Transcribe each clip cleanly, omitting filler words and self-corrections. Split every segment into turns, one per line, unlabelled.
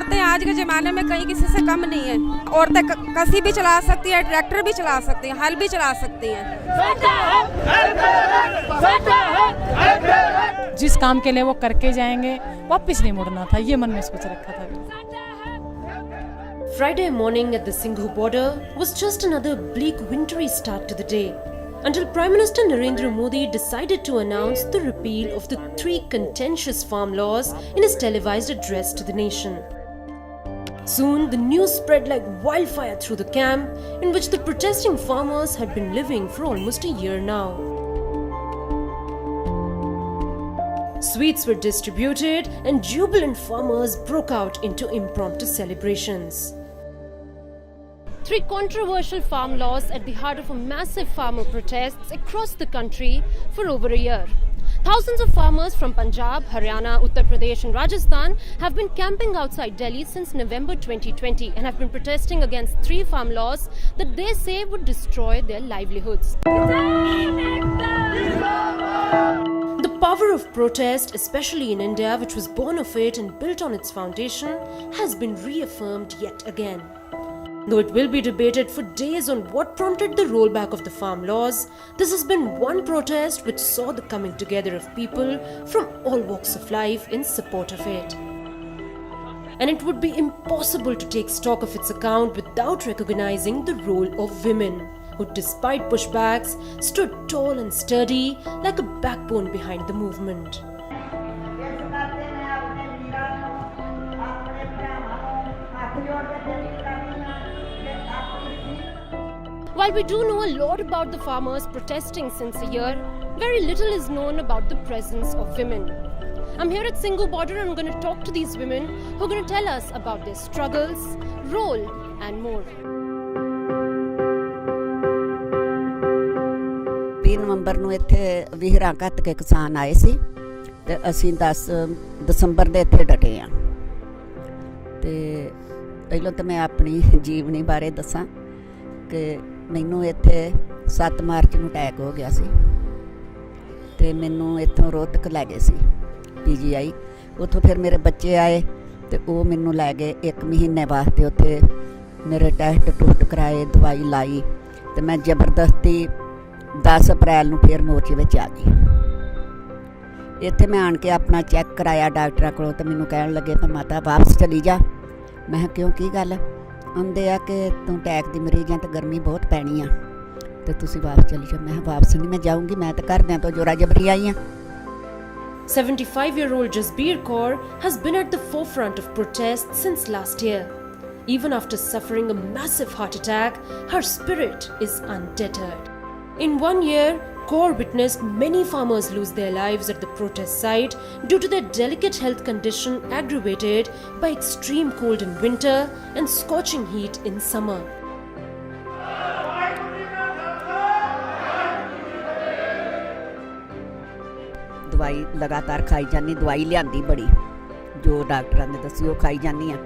औरतें आज के ज़माने में कहीं किसी से कम नहीं हैं। औरतें कसी भी चला सकती हैं, ट्रैक्टर भी चला सकती हैं, हल भी चला सकती हैं।
जिस काम के लिए वो करके जाएंगे वापस नहीं मुड़ना था, ये मन में सोच रखा था।
Friday morning at the Singhu border was just another bleak wintry start to the day, until Prime Minister Narendra Modi decided to announce the repeal of the 3 contentious farm laws in his televised address to the nation. Soon, the news spread like wildfire through the camp, in which the protesting farmers had been living for almost a year now. Sweets were distributed, and jubilant farmers broke out into impromptu celebrations. 3 controversial farm laws at the heart of a massive farmer protests across the country for over a year. Thousands of farmers from Punjab, Haryana, Uttar Pradesh and Rajasthan have been camping outside Delhi since November 2020 and have been protesting against 3 farm laws that they say would destroy their livelihoods. The power of protest, especially in India, which was born of it and built on its foundation, has been reaffirmed yet again. Though it will be debated for days on what prompted the rollback of the farm laws, this has been one protest which saw the coming together of people from all walks of life in support of it. And it would be impossible to take stock of its account without recognizing the role of women, who despite pushbacks stood tall and sturdy like a backbone behind the movement. While we do know a lot about the farmers protesting since a year, very little is known about the presence of women. I'm here at Singhu border and I'm going to talk to these women who are going to tell us about their struggles, role and more.
20 ਨਵੰਬਰ ਨੂੰ ਇੱਥੇ ਵਿਹਰਾਂ ਕੱਤ ਕੇ ਕਿਸਾਨ ਆਏ ਸੀ ਤੇ ਅਸੀਂ 10 ਦਸੰਬਰ ਦੇ ਇੱਥੇ ਡਟੇ ਆ। ਤੇ ਪਹਿਲਾਂ ਤਾਂ ਮੈਂ ਆਪਣੀ ਜੀਵਨੀ ਬਾਰੇ ਦੱਸਾਂ ਕਿ ਮੈਨੂੰ ਇੱਥੇ 7 ਮਾਰਚ ਨੂੰ ਅਟੈਕ ਹੋ ਗਿਆ ਸੀ ਤੇ ਮੈਨੂੰ ਇੱਥੋਂ ਰੋਹਤਕ ਲੈ ਗਏ ਸੀ PGI। ਉੱਥੋਂ ਫਿਰ ਮੇਰੇ ਬੱਚੇ ਆਏ ਤੇ ਉਹ ਮੈਨੂੰ ਲੈ ਗਏ 1 ਮਹੀਨੇ ਵਾਸਤੇ। ਉੱਥੇ ਮੇਰੇ ਟੈਸਟ ਟੂਸਟ ਕਰਾਏ, ਦਵਾਈ ਲਾਈ ਤੇ ਮੈਂ ਜ਼ਬਰਦਸਤੀ 10 ਅਪ੍ਰੈਲ ਨੂੰ ਫਿਰ ਮੋਰਚੇ ਵਿੱਚ ਆ ਗਈ। ਇੱਥੇ ਮੈਂ ਆਣ ਕੇ ਆਪਣਾ ਚੈੱਕ ਕਰਾਇਆ ਡਾਕਟਰਾਂ ਕੋਲੋਂ ਤੇ ਮੈਨੂੰ ਕਹਿਣ ਲੱਗੇ ਤਾਂ ਮਾਤਾ ਵਾਪਸ ਚਲੀ ਜਾ। ਮੈਂ ਕਿਹਾ ਕਿਉਂ, ਕੀ ਗੱਲ? ਆਉਂਦੇ ਆ ਕਿ ਤੂੰ ਅਟੈਕ ਦੀ ਮਰੀਜ਼ ਆ ਤੇ ਗਰਮੀ ਬਹੁਤ ਪੈਣੀ ਆ ਤੇ ਤੁਸੀਂ ਵਾਪਸ ਚਲੀ ਜਾਓ। ਮੈਂ ਵਾਪਸ ਨਹੀਂ ਮੈਂ ਜਾਊਂਗੀ, ਮੈਂ ਤਾਂ ਘਰਦਿਆਂ ਤੋਂ ਜੋਰਾ ਜਬਰੀ ਆਈ ਆ।
75-year-old Jasbir Kaur has been at the forefront of protests since last year. Even after suffering a massive heart attack, her spirit is undeterred. In 1 year, Kaur witnessed many farmers lose their lives at the protest site due to their delicate health condition aggravated by extreme cold in winter and scorching heat in summer.
ਦਵਾਈ ਲਗਾਤਾਰ ਖਾਈ ਜਾਂਦੀ, ਦਵਾਈ ਲਿਆਂਦੀ ਬੜੀ ਜੋ ਡਾਕਟਰਾਂ ਨੇ ਦੱਸੀ ਉਹ ਖਾਈ ਜਾਂਦੀ ਆ।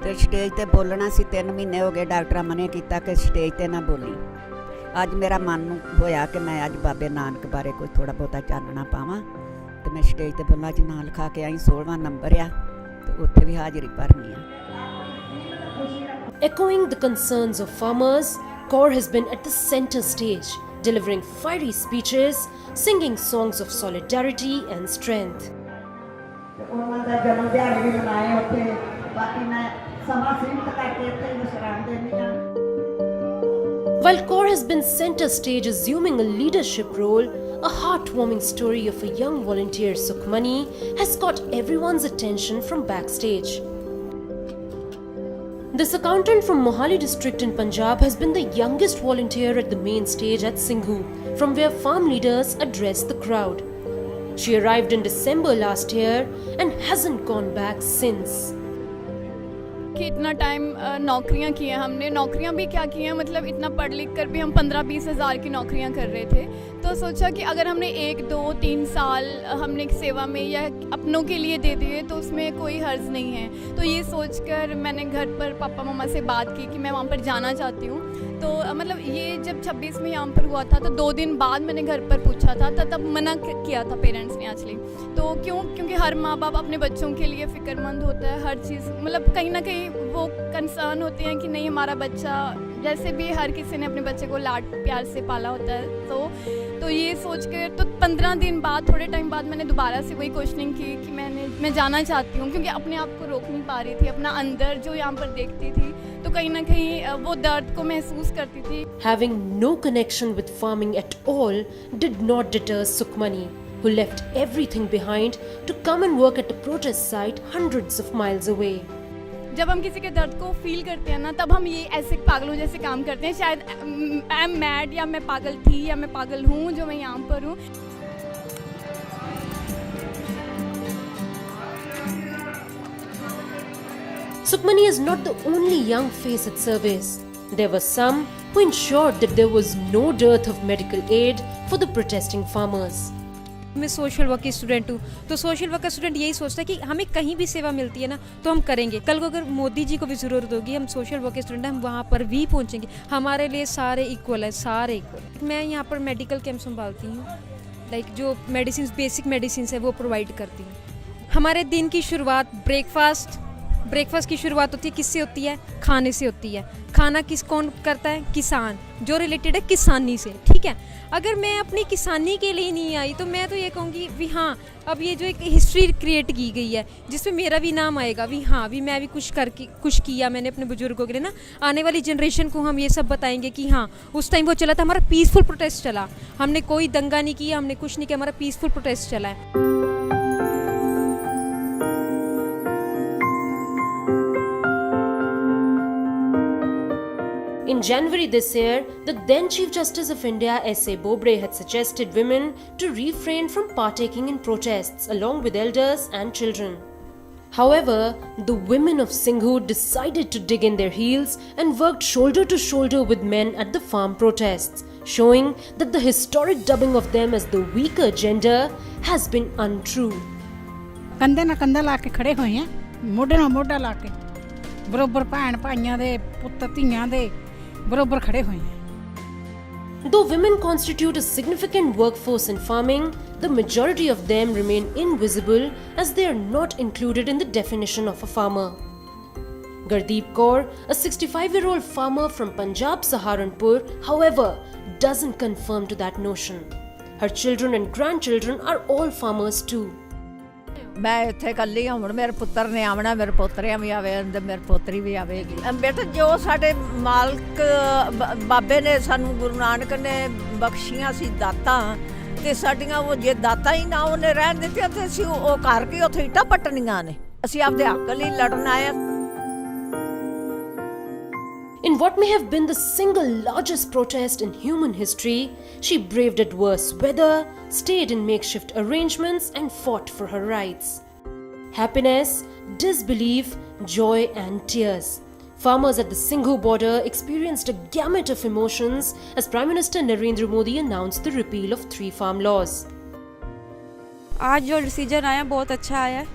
ਤੇ ਸਟੇਜ ਤੇ ਬੋਲਣਾ ਸੀ, 3 ਮਹੀਨੇ ਹੋ ਗਏ ਡਾਕਟਰਾਂ ਮਨੇ ਕੀਤਾ ਕਿ ਸਟੇਜ ਤੇ ਨਾ ਬੋਲੀ। ਅੱਜ ਮੇਰਾ ਮਨ ਨੂੰ ਹੋਇਆ ਕਿ ਮੈਂ ਅੱਜ ਬਾਬੇ ਨਾਨਕ ਬਾਰੇ ਕੋਈ ਥੋੜਾ ਬਹੁਤਾ ਚਾਨਣਾ ਪਾਵਾਂ ਤੇ ਮੈਂ ਸਟੇਜ ਤੇ ਬੋਲਾਂ। ਅੱਜ ਨਾਂ ਲਿਖਾ ਕੇ ਆਈ, 16ਵਾਂ ਨੰਬਰ ਆ ਤੇ ਉੱਥੇ ਵੀ ਹਾਜ਼ਰੀ ਭਰਨੀ ਆ।
Echoing the concerns of farmers, Kaur has been at the center stage, delivering fiery speeches, singing songs of solidarity and strength. While Kaur has been center stage assuming a leadership role, a heartwarming story of a young volunteer, Sukhmani, has caught everyone's attention from backstage. This accountant from Mohali district in Punjab has been the youngest volunteer at the main stage at Singhu, from where farm leaders address the crowd. She arrived in December last year and hasn't gone back since.
कि इतना time नौकरियां की हैं हमने, नौकरियां भी क्या की हैं, मतलब इतना पढ़ लिख कर भी हम 15-20 हज़ार की नौकरियां कर रहे थे। तो सोचा कि अगर हमने 1, 2, 3 साल हमने सेवा में या अपनों के लिए दे दिए तो उसमें कोई हर्ज नहीं है। तो ये सोचकर मैंने घर पर पापा मम्मा से बात की कि मैं वहाँ पर जाना चाहती हूँ। तो मतलब ये जब 26 में यहाँ पर हुआ था तो 2 दिन बाद मैंने घर पर पूछा था, तब मना किया था पेरेंट्स ने एक्चुअली। तो क्योंकि हर माँ बाप अपने बच्चों के लिए फ़िक्रमंद होता है, हर चीज़ मतलब कहीं ना कहीं वो कंसर्न होते हैं कि नहीं हमारा बच्चा, जैसे भी हर किसी ने अपने बच्चे को लाड प्यार से पाला होता है। तो ये सोच कर तो 15 दिन बाद, थोड़े टाइम बाद मैंने दोबारा से वही क्वेश्चनिंग की कि मैं जाना चाहती हूँ, क्योंकि अपने आप को रोक नहीं पा रही थी। अपना अंदर जो यहाँ पर देखती थी तो कहीं ना कहीं वो दर्द को महसूस करती थी।
Having no connection with farming at all did not deter Sukhmani, who left everything behind to come and work at a protest site hundreds of miles away.
जब हम किसी के दर्द को फील करते हैं ना, तब हम ये ऐसे पागलों जैसे काम करते हैं। शायद आई एम मैड, या मैं पागल थी या मैं पागल हूँ जो मैं यहाँ पर हूँ।
Sukhmani is not the only young face at service. There were some who ensured that there was no dearth of medical aid for the protesting farmers.
मैं सोशल वर्क की स्टूडेंट हूँ, तो सोशल वर्क का student यही सोचता है कि हमें कहीं भी सेवा मिलती है ना तो हम करेंगे। कल को अगर मोदी जी को भी ज़रूरत होगी, हम सोशल वर्क के स्टूडेंट हैं, हम वहाँ पर भी पहुँचेंगे। हमारे लिए सारे इक्वल है, सारे इक्वल। मैं यहाँ पर मेडिकल कैंप संभालती हूँ, लाइक जो मेडिसिन, बेसिक मेडिसिन है वो प्रोवाइड करती हूँ। हमारे दिन की शुरुआत ब्रेकफास्ट की शुरुआत होती है, किससे होती है? खाने से होती है। खाना कौन करता है? किसान, जो रिलेटेड है किसानी से, ठीक है। अगर मैं अपनी किसानी के लिए नहीं आई तो मैं तो ये कहूँगी भी हाँ, अब ये जो एक हिस्ट्री क्रिएट की गई है जिसमें मेरा भी नाम आएगा, भी हाँ भी मैं भी कुछ किया मैंने अपने बुजुर्गों के लिए ना। आने वाली जनरेशन को हम ये सब बताएंगे कि हाँ उस टाइम वो चला था, हमारा पीसफुल प्रोटेस्ट चला, हमने कोई दंगा नहीं किया, हमने कुछ नहीं किया, हमारा पीसफुल प्रोटेस्ट चला है।
In January this year, the then Chief Justice of India S.A. Bobre had suggested women to refrain from partaking in protests along with elders and children. However, the women of Singhu decided to dig in their heels and worked shoulder to shoulder with men at the farm protests, showing that the historic dubbing of them as the weaker gender has been untrue.
कंधे ना कंधा ला के खड़े हुए हैं, मोढे ना मोढा ला के बरोबर भैन भाइयां दे पुੱਤ ਧੀਆਂ ਦੇ बरोबर खड़े हुए हैं।
Though women constitute a significant workforce in farming, the majority of them remain invisible as they are not included in the definition of a farmer. Gardeep Kaur, a 65-year-old farmer from Punjab Saharanpur, however, doesn't conform to that notion. Her children and grandchildren are all farmers too.
मैं ਇੱਥੇ ਇਕੱਲੀ ਹਾਂ, ਹੁਣ ਮੇਰੇ ਪੁੱਤਰ ਨੇ ਆਉਣਾ, ਮੇਰੇ ਪੋਤਰਿਆਂ ਵੀ ਆਵੇ, ਮੇਰੇ ਪੋਤਰੀ ਵੀ ਆਵੇਗੀ। ਬੇਟਾ ਜੋ ਸਾਡੇ ਮਾਲਕ ਬਾਬੇ ਨੇ ਸਾਨੂੰ ਗੁਰੂ ਨਾਨਕ ਨੇ ਬਖਸ਼ੀਆਂ ਸੀ ਦਾਤਾਂ, ਤੇ ਸਾਡੀਆਂ ਉਹ ਜੇ ਦਾਤਾਂ ਹੀ ਨਾ ਉਹਨੇ ਰਹਿਣ ਦਿੱਤੀਆਂ ਤੇ ਅਸੀਂ ਉਹ ਘਰ ਕੇ ਉੱਥੇ ਇੱਟਾਂ ਪੱਟਣੀਆਂ ਨੇ। ਅਸੀਂ ਆਪਦੇ ਹੱਕ ਲਈ ਲੜਨ ਆਏ।
In what may have been the single largest protest in human history, she braved adverse weather, stayed in makeshift arrangements, and fought for her rights. Happiness, disbelief, joy, and tears. Farmers at the Singhu border experienced a gamut of emotions as Prime Minister Narendra Modi announced the repeal of 3 farm laws.
आज जो decision आया बहुत अच्छा आया है।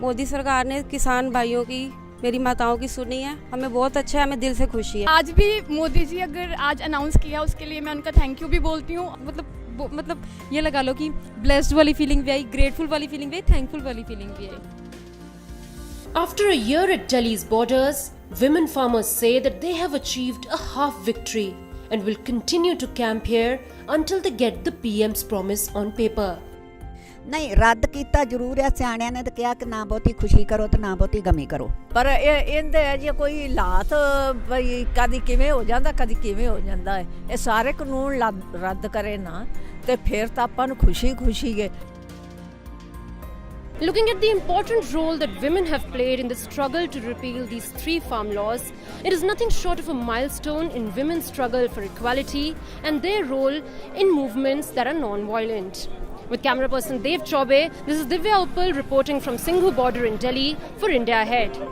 मोदी सरकार ने किसान भाइयों की, मेरी माताओं की सुनी है, हमें बहुत अच्छा है, हमें दिल से खुशी है।
आज भी मोदी जी अगर आज अनाउंस किया उसके लिए मैं उनका थैंक यू भी बोलती हूँ।
मतलब ये लगा लो कि ब्लेस्ड वाली फीलिंग भी आई, ग्रेटफुल वाली फीलिंग भी आई, थैंकफुल वाली फीलिंग भी आई।
After a year at Delhi's borders, women farmers say that they have achieved a half victory and will continue to camp here until they get the PM's promise on paper.
ਨਹੀਂ ਰੱਦ ਕੀਤਾ ਜ਼ਰੂਰ ਹੈ, ਸਿਆਣਿਆਂ ਨੇ ਤਾਂ ਕਿਹਾ ਕਿ ਨਾ ਬਹੁਤੀ ਖੁਸ਼ੀ ਕਰੋ ਤੇ ਨਾ ਬਹੁਤੀ ਗਮੀ ਕਰੋ।
ਪਰ ਇਹਦੇ ਜੇ ਕੋਈ ਹਾਲਾਤ ਬਈ ਕਦੀ ਕਿਵੇਂ ਹੋ ਜਾਂਦਾ, ਕਦੀ ਕਿਵੇਂ ਹੋ ਜਾਂਦਾ ਹੈ। ਇਹ ਸਾਰੇ ਕਾਨੂੰਨ ਰੱਦ ਕਰੇ ਨਾ ਤੇ ਫਿਰ ਤਾਂ ਆਪਾਂ ਨੂੰ ਖੁਸ਼ੀ ਹੈ।
Looking at the important role that women have played in the struggle to repeal these 3 farm laws, it is nothing short of a milestone in women's struggle for equality and their role in movements that are non-violent. With camera person Dev Chaube, this is Divya Uppal reporting from Singhu border in Delhi for India Ahead.